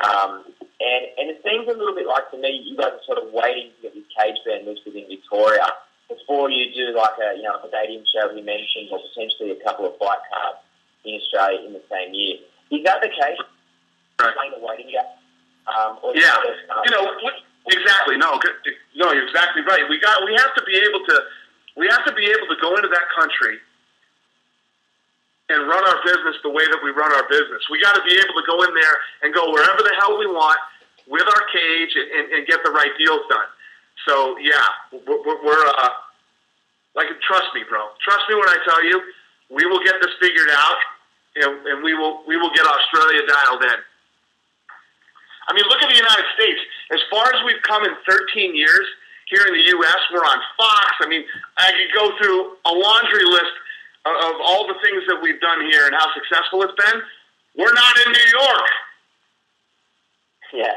And it seems a little bit like to me you guys are sort of waiting to get this cage ban listed in Victoria before you do like a stadium show he mentioned, or potentially a couple of fight cards in Australia in the same year. Is that the case? Right. The waiting gap? Exactly. No, you're exactly right. We have to be able to go into that country and run our business the way that we run our business. We got to be able to go in there and go wherever the hell we want with our cage and get the right deals done. So yeah, we're like, trust me, bro. Trust me when I tell you, we will get this figured out, and we will get Australia dialed in. I mean, look at the United States. As far as we've come in 13 years here in the U.S., we're on Fox. I mean, I could go through a laundry list of all the things that we've done here and how successful it's been. We're not in New York. Yeah.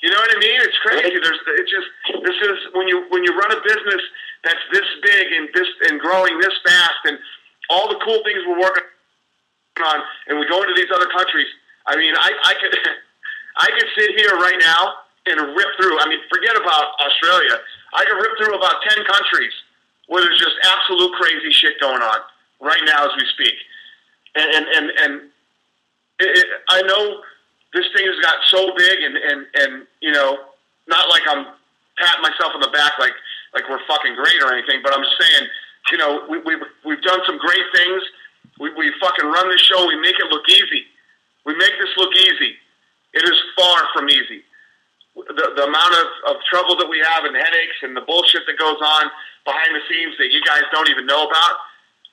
You know what I mean? It's crazy. This is when you run a business that's this big and growing this fast, and all the cool things we're working on, and we go into these other countries. I mean, I could sit here right now and rip through. I mean, forget about Australia. I could rip through about 10 countries where there's just absolute crazy shit going on right now as we speak. And I know this thing has got so big, and you know, not like I'm patting myself on the back like we're fucking great or anything, but I'm just saying, you know, we've done some great things. We fucking run this show. We make it look easy. We make this look easy. It is far from easy. The amount of trouble that we have and headaches and the bullshit that goes on behind the scenes that you guys don't even know about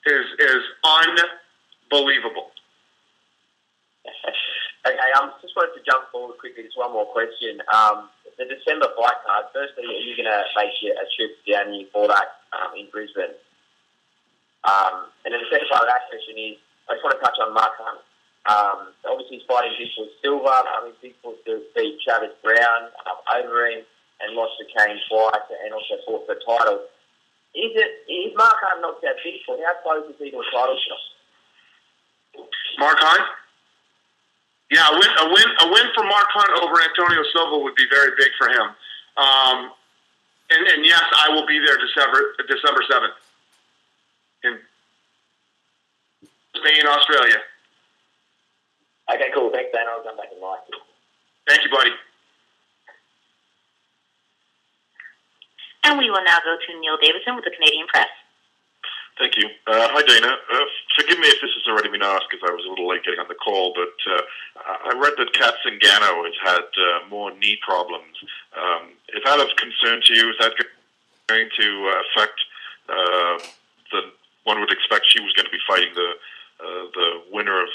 is unbelievable. Okay, just wanted to jump forward quickly. Just one more question. The December fight card. Firstly, are you going to make a trip down here for that in Brisbane? And then the second part of that question is, I just want to touch on Mark Hunt. Obviously, he's fighting Bigfoot Silva. I mean, Bigfoot beat Travis Brown over him and lost to Kane twice, and also fought for the title. Is Mark Hunt knocked out Bigfoot? How close is he to a title shot? Mark Hunt? Yeah, a win for Mark Hunt over Antonio Silva would be very big for him. And yes, I will be there December 7th in Spain, Australia. Okay, cool. Thanks, Dan. I'll come back and like you. Thank you, buddy. And we will now go to Neil Davison with the Canadian Press. Thank you. Hi, Dana. Forgive me if this has already been asked because I was a little late getting on the call, but I read that Kat Zingano has had more knee problems. Is that of concern to you? Is that going to affect one would expect she was going to be fighting the winner of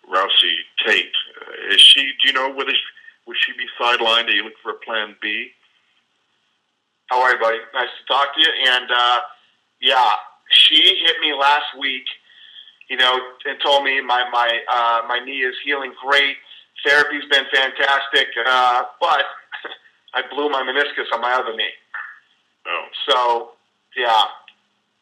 Rousey Tate. Is she? Do you know whether would she be sidelined? Are you looking for a plan B? How are you, buddy? Nice to talk to you. And yeah, she hit me last week, you know, and told me my knee is healing great. Therapy's been fantastic, but I blew my meniscus on my other knee. Oh. So yeah.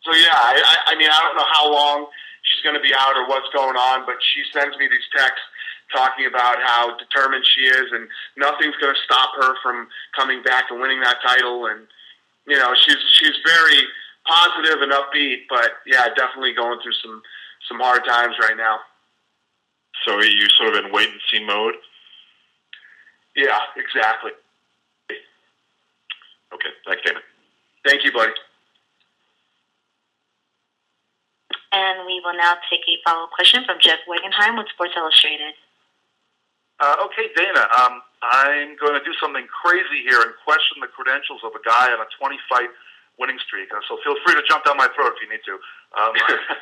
I mean, I don't know how long she's going to be out or what's going on, but she sends me these texts talking about how determined she is, and nothing's going to stop her from coming back and winning that title. And you know, she's very positive and upbeat, but yeah, definitely going through some hard times right now. So are you sort of in wait and see mode? Yeah, exactly. Okay, thanks, Dana. Thank you, buddy. And we will now take a follow-up question from Jeff Wagenheim with Sports Illustrated. Okay, Dana, I'm going to do something crazy here and question the credentials of a guy on a 20-fight winning streak. So feel free to jump down my throat if you need to.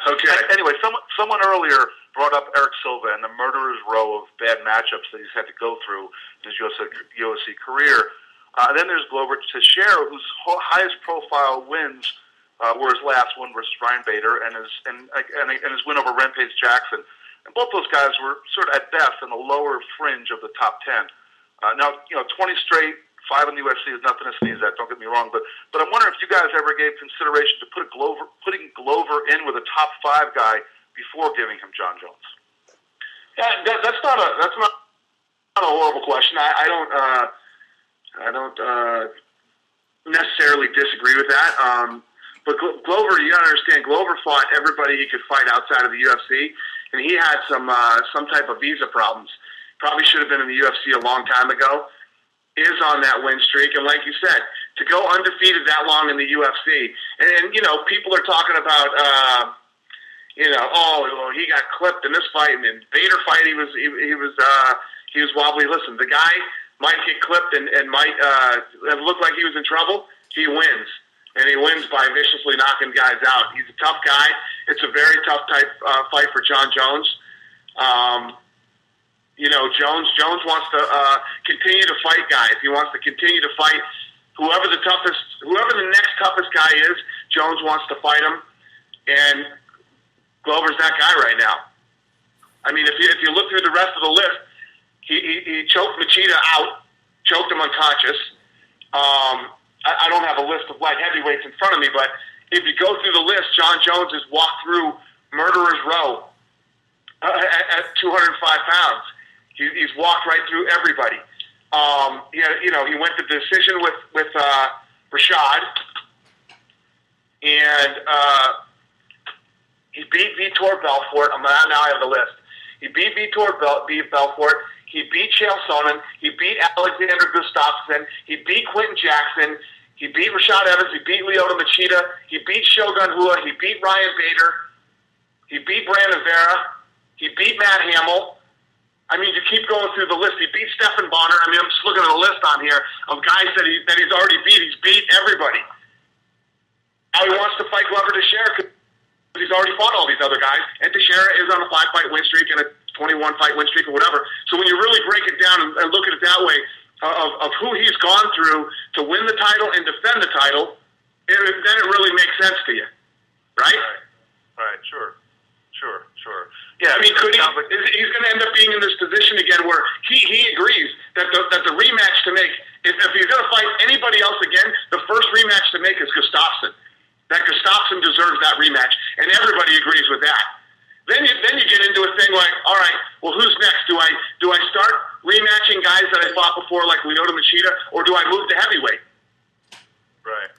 Okay. Anyway, someone earlier brought up Eric Silva and the murderer's row of bad matchups that he's had to go through in his UFC career. Then there's Glover Teixeira, whose highest profile wins were his last one versus Ryan Bader and his win over Rampage Jackson. And both those guys were sort of at best in the lower fringe of the top 10. Now, you know, 20 straight, 5 in the UFC is nothing to sneeze at, don't get me wrong, but I'm wondering if you guys ever gave consideration to putting Glover in with a top 5 guy before giving him John Jones. Yeah, that's not a horrible question. I don't necessarily disagree with that. But Glover, you gotta understand, Glover fought everybody he could fight outside of the UFC, and he had some type of visa problems. Probably should have been in the UFC a long time ago. Is on that win streak, and like you said, to go undefeated that long in the UFC, and you know, people are talking about You know, well, he got clipped in this fight, and in Bader fight, he was wobbly. Listen, the guy might get clipped and might have looked like he was in trouble. He wins, and he wins by viciously knocking guys out. He's a tough guy. It's a very tough type fight for John Jones. You know, Jones wants to continue to fight guys. He wants to continue to fight whoever the next toughest guy is. Jones wants to fight him, and Glover's that guy right now. I mean, if you look through the rest of the list, he choked Machida out, choked him unconscious. I don't have a list of light heavyweights in front of me, but if you go through the list, John Jones has walked through murderer's row at 205 pounds. He's walked right through everybody. He went to the decision with Rashad, and he beat Vitor Belfort. Now I have the list. He beat Vitor Belfort. He beat Chael Sonnen. He beat Alexander Gustafsson. He beat Quentin Jackson. He beat Rashad Evans. He beat Lyoto Machida. He beat Shogun Rua. He beat Ryan Bader. He beat Brandon Vera. He beat Matt Hamill. I mean, you keep going through the list. He beat Stephan Bonner. I mean, I'm just looking at a list on here of guys that he's already beat. He's beat everybody. Now he wants to fight Glover Teixeira because he's already fought all these other guys. And Teixeira is on a 5-fight win streak and a 21-fight win streak or whatever. So when you really break it down and look at it that way, of who he's gone through to win the title and defend the title, then it really makes sense to you, right? Right. Sure. Yeah, I mean, he's going to end up being in this position again where he agrees that the rematch to make, if he's going to fight anybody else again, the first rematch to make is Gustafsson. That Gustafsson deserves that rematch, and everybody agrees with that. Then you get into a thing like, all right, well, who's next? Do I start rematching guys that I fought before, like Lyoto Machida, or do I move to heavyweight? Right.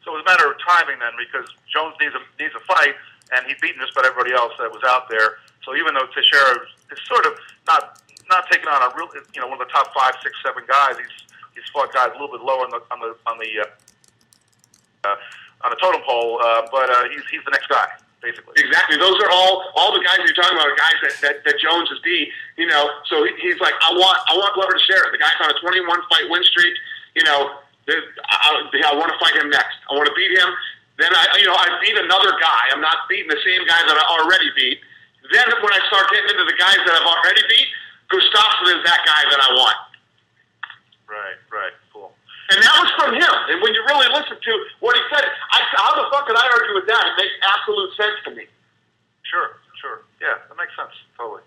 So it's a matter of timing then, because Jones needs a fight, and he's beaten just about everybody else that was out there. So even though Teixeira is sort of not taking on a real, one of the top 5, 6, 7 guys, he's fought guys a little bit lower on the totem pole, but he's the next guy. Basically. Exactly. Those are all the guys you're talking about are guys that Jones has beat. So he's like, I want Glover Teixeira. The guy's on a 21-fight win streak. I want to fight him next. I want to beat him. Then I beat another guy. I'm not beating the same guy that I already beat. Then when I start getting into the guys that I've already beat, Gustafsson is that guy that I want. Right. Cool. And that was from him. And when you really listen to what he said, how the fuck could I argue with that? It makes absolute sense to me. Sure. Yeah, that makes sense. Totally.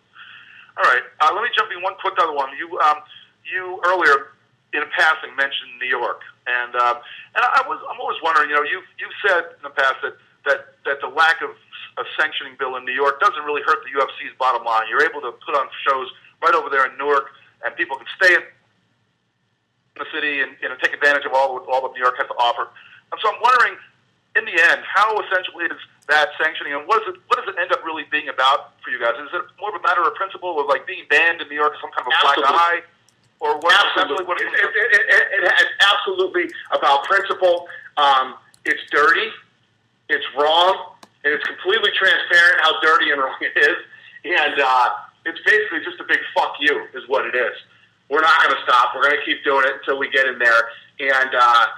All right. Let me jump in one quick other one. You earlier in passing mentioned New York, and I'm always wondering. You've said in the past that the lack of a sanctioning bill in New York doesn't really hurt the UFC's bottom line. You're able to put on shows right over there in Newark, and people can stay in the city and take advantage of all that New York has to offer. And so I'm wondering, in the end, how essential is that sanctioning, and what does it end up really being about for you guys? Is it more of a matter of principle of like being banned in New York as some kind of a black eye, or what? Absolutely. What it's absolutely about principle. It's dirty, it's wrong, and it's completely transparent how dirty and wrong it is. And it's basically just a big fuck you, is what it is. We're not going to stop. We're going to keep doing it until we get in there. And, I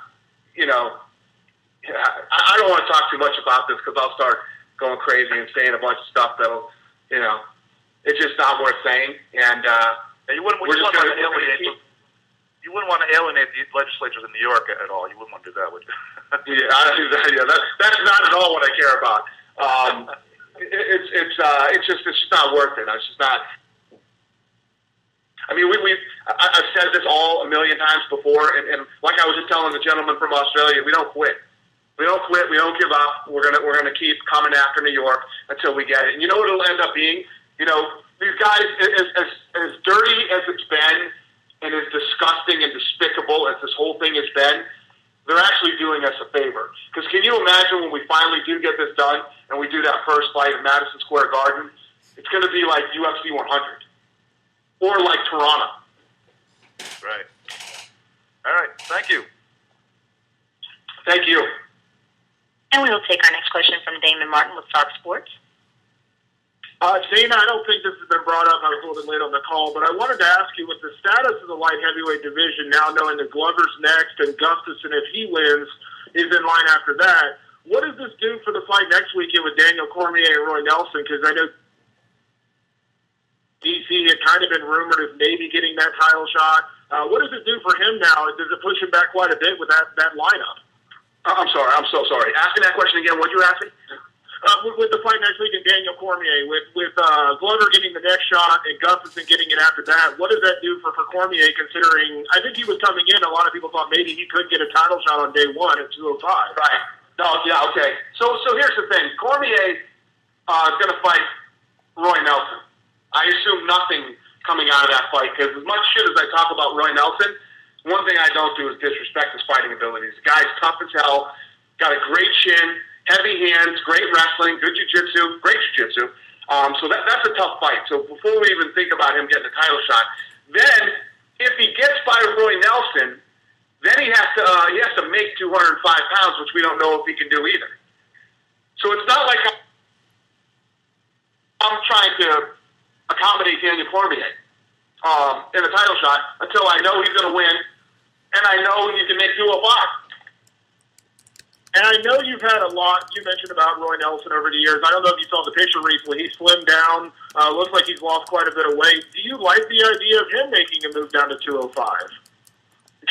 don't want to talk too much about this because I'll start going crazy and saying a bunch of stuff that'll, it's just not worth saying. And you wouldn't want to alienate the legislatures in New York at all. You wouldn't want to do that, would you? That's not at all what I care about. It's just not worth it. It's just not. I mean, I've said this all a million times before, and like I was just telling the gentleman from Australia, we don't quit. We don't quit. We don't give up. We're gonna keep coming after New York until we get it. And you know what it'll end up being? These guys, as dirty as it's been, and as disgusting and despicable as this whole thing has been, they're actually doing us a favor. Because can you imagine when we finally do get this done and we do that first fight at Madison Square Garden? It's going to be like UFC 100. Or like Toronto. Right. All right. Thank you. Thank you. And we will take our next question from Damon Martin with Fox Sports. Dana, I don't think this has been brought up. I was a little bit late on the call, but I wanted to ask you, with the status of the light heavyweight division now, knowing that Glover's next and Gustafsson, if he wins, is in line after that, what does this do for the fight next weekend with Daniel Cormier and Roy Nelson? Because I know DC had kind of been rumored as maybe getting that title shot. What does it do for him now? Does it push him back quite a bit with that lineup? I'm sorry. I'm so sorry. Asking that question again. What you asking? With the fight next week and Daniel Cormier, with Glover getting the next shot and Gustafsson getting it after that, what does that do for Cormier, considering I think he was coming in, a lot of people thought maybe he could get a title shot on day one at 205. Right. No, yeah, okay. So here's the thing. Cormier is going to fight Roy Nelson. I assume nothing coming out of that fight, because as much shit as I talk about Roy Nelson, one thing I don't do is disrespect his fighting abilities. The guy's tough as hell, got a great chin, heavy hands, great wrestling, good jiu-jitsu, great jiu-jitsu. So that's a tough fight. So before we even think about him getting a title shot, then if he gets by Roy Nelson, then he has to make 205 pounds, which we don't know if he can do either. So it's not like I'm trying to accommodate Daniel Cormier in a title shot until I know he's going to win, and I know he can make 205. And I know you've had a lot, you mentioned about Roy Nelson over the years. I don't know if you saw the picture recently. He slimmed down. Looks like he's lost quite a bit of weight. Do you like the idea of him making a move down to 205?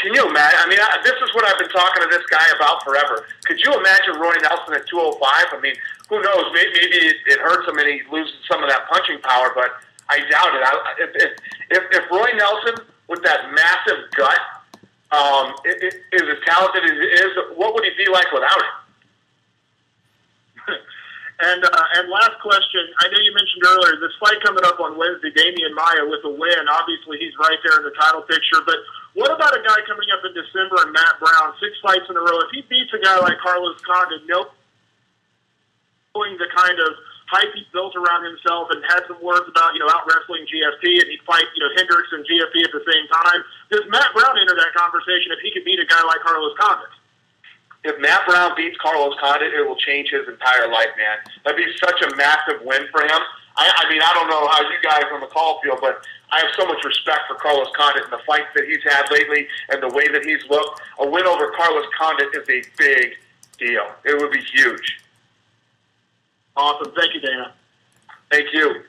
Can you imagine? I mean, this is what I've been talking to this guy about forever. Could you imagine Roy Nelson at 205? I mean, who knows? Maybe it hurts him and he loses some of that punching power, but I doubt it. If Roy Nelson, with that massive gut, is as talented as he is, what would he be like without it? And last question, I know you mentioned earlier, this fight coming up on Wednesday, Damian Maia with a win. Obviously, he's right there in the title picture. But what about a guy coming up in December and Matt Brown, 6 fights in a row? If he beats a guy like Carlos Condit, knowing the kind of hype he built around himself and had some words about, out-wrestling GFP, and he'd fight, Hendricks and GFP at the same time, does Matt Brown enter that conversation if he could beat a guy like Carlos Condit? If Matt Brown beats Carlos Condit, it will change his entire life, man. That'd be such a massive win for him. I mean, I don't know how you guys on the call feel, but I have so much respect for Carlos Condit and the fights that he's had lately and the way that he's looked. A win over Carlos Condit is a big deal. It would be huge. Awesome. Thank you, Dana. Thank you.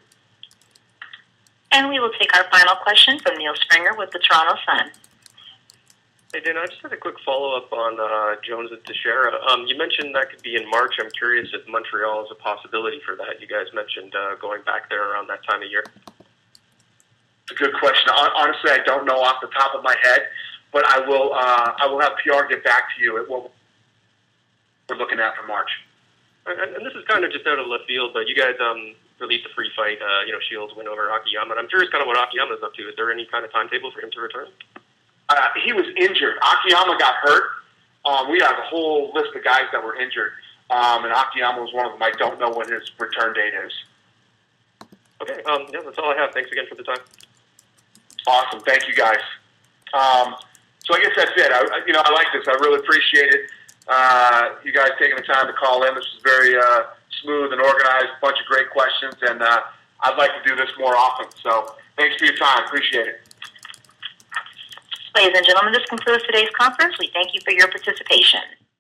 And we will take our final question from Neil Springer with the Toronto Sun. Hey, Dana, I just had a quick follow-up on Jones and Teixeira. You mentioned that could be in March. I'm curious if Montreal is a possibility for that. You guys mentioned going back there around that time of year. It's a good question. Honestly, I don't know off the top of my head, but I will have PR get back to you at what we're looking at for March. And this is kind of just out of left field, but you guys released a free fight, Shields win over Akiyama. And I'm curious kind of what Akiyama's up to. Is there any kind of timetable for him to return? He was injured. Akiyama got hurt. We have a whole list of guys that were injured, and Akiyama was one of them. I don't know when his return date is. Okay, yeah, that's all I have. Thanks again for the time. Awesome. Thank you, guys. So I guess that's it. I like this. I really appreciate it. You guys taking the time to call in. This was very smooth and organized, a bunch of great questions, and I'd like to do this more often. So thanks for your time. Appreciate it. Ladies and gentlemen, this concludes today's conference. We thank you for your participation.